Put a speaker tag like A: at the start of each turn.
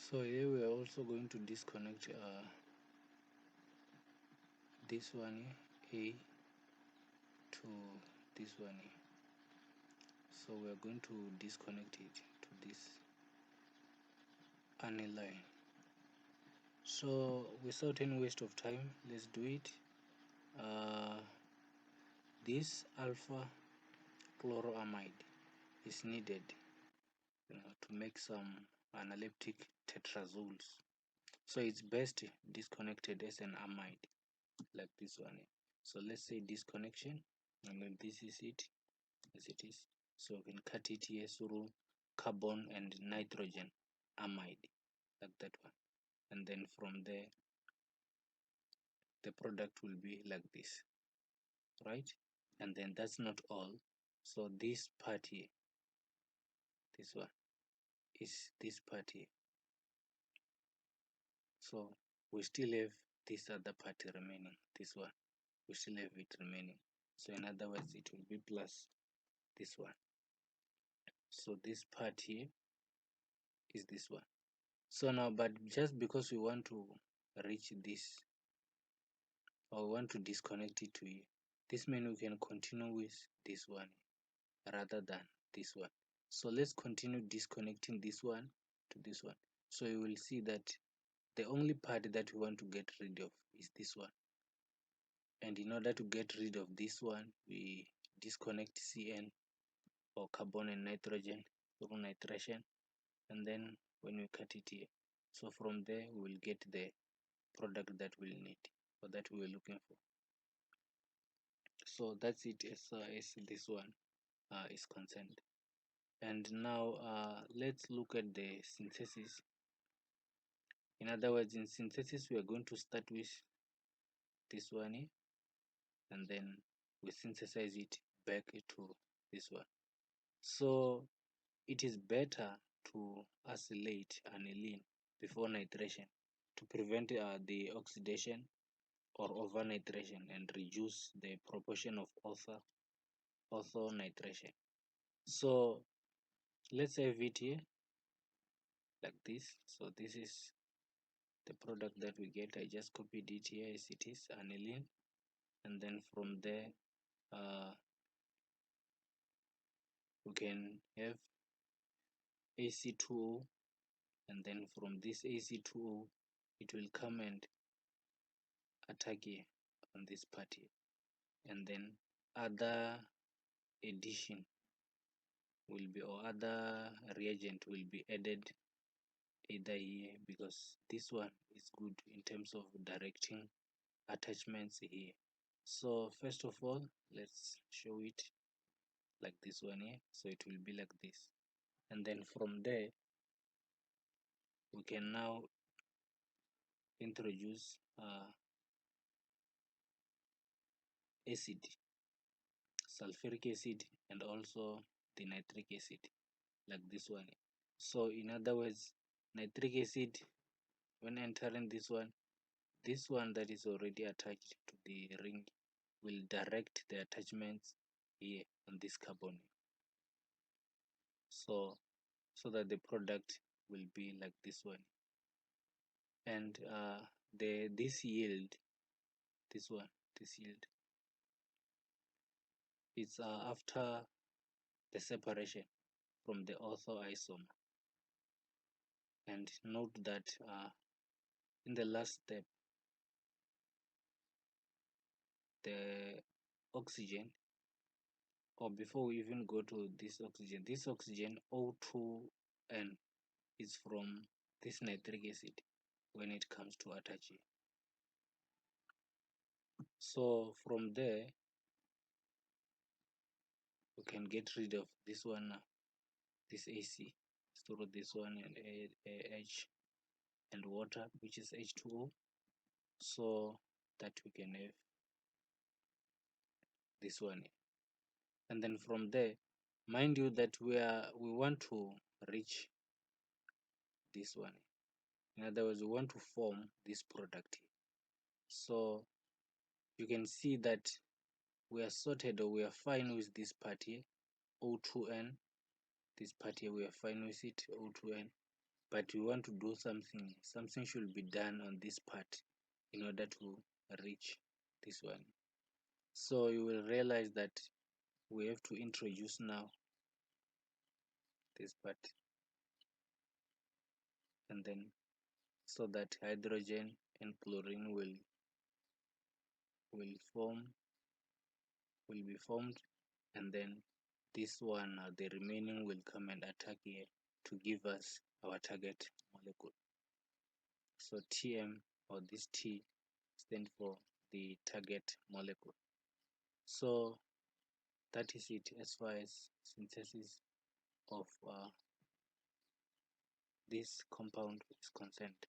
A: So here we are also going to disconnect this one here, A to this one here. So we are going to disconnect it to this line. So without any waste of time, let's do it. This alpha chloroamide is needed to make some analeptic tetrazoles. So it's best disconnected as an amide, like this one. So let's say disconnection, and then this is it as it is. So we can cut it here through carbon and nitrogen amide, like that one. And then from there, the product will be like this, right? And then that's not all. So this part here, this one, is this part here. So we still have this other part remaining, this one. We still have it remaining. So in other words, it will be plus this one. So this part here is this one. So now, but just because we want to reach this, or we want to disconnect it to here, this means we can continue with this one rather than this one. So let's continue disconnecting this one to this one. So you will see that the only part that we want to get rid of is this one. And in order to get rid of this one, we disconnect Cn, or carbon and nitrogen, through nitration, and then when we cut it here, so from there we will get the product that we'll need, or that we were looking for. So that's it as this one is concerned. And now let's look at the synthesis. In other words, in synthesis, we are going to start with this one here, and then we synthesize it back to this one. So it is better to acylate aniline before nitration to prevent the oxidation or overnitration and reduce the proportion of ortho nitration. So let's save it here like this. So this is the product that we get. I just copied it here as it is, aniline, and then from there we can have AC2O, and then from this AC2O it will come and attack here on this part here, and then other addition will be, or other reagent will be added either here, because this one is good in terms of directing attachments here. So first of all, let's show it like this one here. So it will be like this, and then from there we can now introduce acid, sulfuric acid, and also the nitric acid, like this one. So in other words, nitric acid, when entering this one that is already attached to the ring will direct the attachments here on this carbon, so that the product will be like this one. And this yield, this yield, it's after the separation from the ortho isomer. And note that in the last step, the oxygen, or before we even go to this oxygen O2N is from this nitric acid when it comes to attaching. So from there we can get rid of this one now, this AC, through this one, and H and water, which is H2O, so that we can have this one. And then from there, mind you that we want to reach this one. In other words, we want to form this product here. So you can see that we are sorted, or we are fine with this part here, O2N. This part here we are fine with it, O2N. but we want to do something should be done on this part in order to reach this one. So you will realize that we have to introduce now this part, and then so that hydrogen and chlorine will be formed, and then this one, the remaining, will come and attack here to give us our target molecule. So Tm, or this T, stand for the target molecule. So that is it as far as synthesis of this compound is concerned.